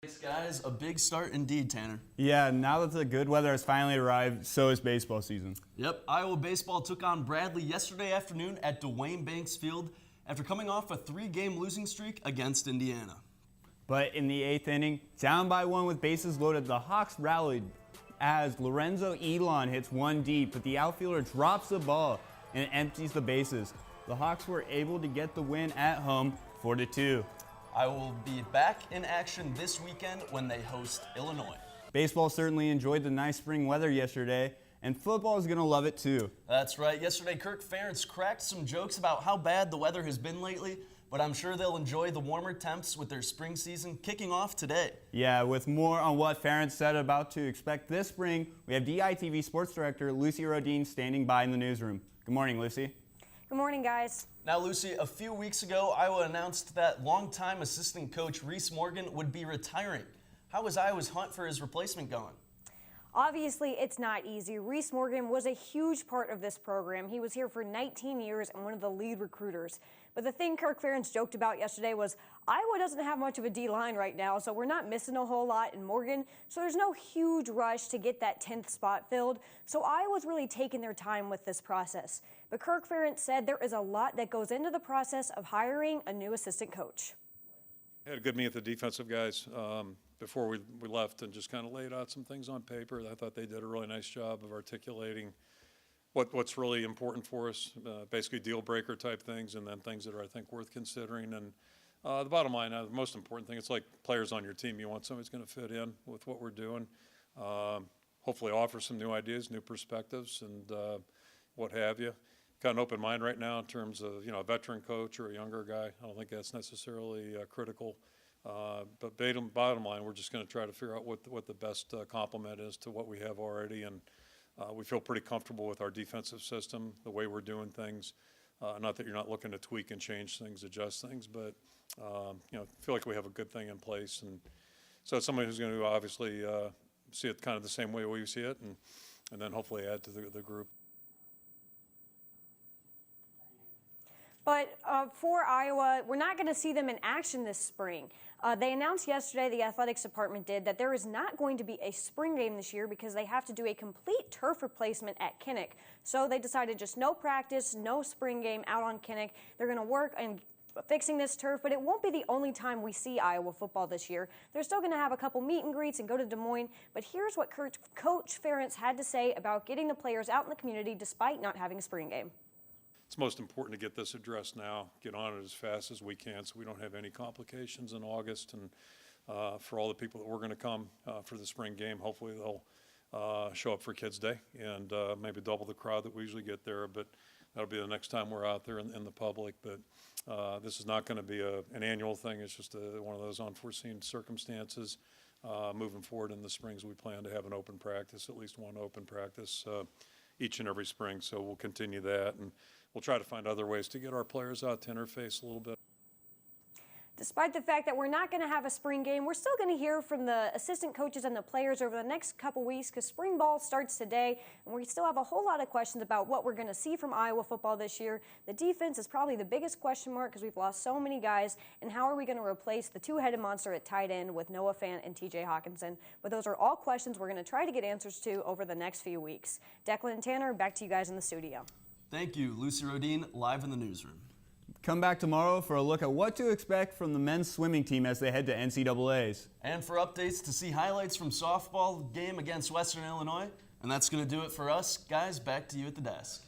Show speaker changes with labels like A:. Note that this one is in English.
A: Thanks, guys. A big start indeed, Tanner.
B: Yeah, now that the good weather has finally arrived, so is baseball season.
A: Yep, Iowa baseball took on Bradley yesterday afternoon at Dwayne Banks Field after coming off a 3-game losing streak against Indiana.
B: But in the 8th inning, down by 1 with bases loaded, the Hawks rallied as Lorenzo Elon hits one deep, but the outfielder drops the ball and empties the bases. The Hawks were able to get the win at home 4-2.
A: I will be back in action this weekend when they host Illinois.
B: Baseball certainly enjoyed the nice spring weather yesterday, and football is going to love it too.
A: That's right. Yesterday, Kirk Ferentz cracked some jokes about how bad the weather has been lately, but I'm sure they'll enjoy the warmer temps with their spring season kicking off today.
B: Yeah, with more on what Ferentz said about to expect this spring, we have DITV Sports Director Lucy Rodin standing by in the newsroom. Good morning, Lucy.
C: Good morning, guys.
A: Now, Lucy, a few weeks ago, Iowa announced that longtime assistant coach Reese Morgan would be retiring. How is Iowa's hunt for his replacement going?
C: Obviously, it's not easy. Reese Morgan was a huge part of this program. He was here for 19 years and one of the lead recruiters. But the thing Kirk Ferentz joked about yesterday was Iowa doesn't have much of a D-line right now, so we're not missing a whole lot in Morgan. So there's no huge rush to get that 10th spot filled. So Iowa's really taking their time with this process. But Kirk Ferentz said there is a lot that goes into the process of hiring a new assistant coach.
D: I had a good meeting with the defensive guys before we left and just kind of laid out some things on paper. I thought they did a really nice job of articulating what's really important for us, basically deal breaker type things, and then things that are, I think, worth considering. And the bottom line, the most important thing, it's like players on your team. You want somebody who's going to fit in with what we're doing, hopefully offer some new ideas, new perspectives, and what have you. Got an open mind right now in terms of, a veteran coach or a younger guy. I don't think that's necessarily critical. But bottom line, we're just going to try to figure out what the best complement is to what we have already. And we feel pretty comfortable with our defensive system, the way we're doing things. Not that you're not looking to tweak and change things, adjust things, but, feel like we have a good thing in place. And so it's somebody who's going to obviously see it kind of the same way we see it and then hopefully add to the group.
C: But for Iowa, we're not going to see them in action this spring. They announced yesterday, the athletics department did, that there is not going to be a spring game this year because they have to do a complete turf replacement at Kinnick. So they decided just no practice, no spring game out on Kinnick. They're going to work on fixing this turf, but it won't be the only time we see Iowa football this year. They're still going to have a couple meet and greets and go to Des Moines. But here's what Coach Ferentz had to say about getting the players out in the community despite not having a spring game.
D: It's most important to get this addressed now, get on it as fast as we can so we don't have any complications in August. And for all the people that were going to come for the spring game, hopefully they'll show up for Kids Day and maybe double the crowd that we usually get there. But that'll be the next time we're out there in the public. But this is not going to be an annual thing. It's just one of those unforeseen circumstances. Moving forward in the springs, we plan to have an open practice, at least one open practice each and every spring. So we'll continue that. And we'll try to find other ways to get our players out to interface a little bit.
C: Despite the fact that we're not going to have a spring game, we're still going to hear from the assistant coaches and the players over the next couple weeks because spring ball starts today, and we still have a whole lot of questions about what we're going to see from Iowa football this year. The defense is probably the biggest question mark because we've lost so many guys, and how are we going to replace the two-headed monster at tight end with Noah Fant and TJ Hawkinson? But those are all questions we're going to try to get answers to over the next few weeks. Declan and Tanner, back to you guys in the studio.
A: Thank you, Lucy Rodin, live in the newsroom.
B: Come back tomorrow for a look at what to expect from the men's swimming team as they head to NCAAs.
A: And for updates to see highlights from softball game against Western Illinois. And that's going to do it for us. Guys, back to you at the desk.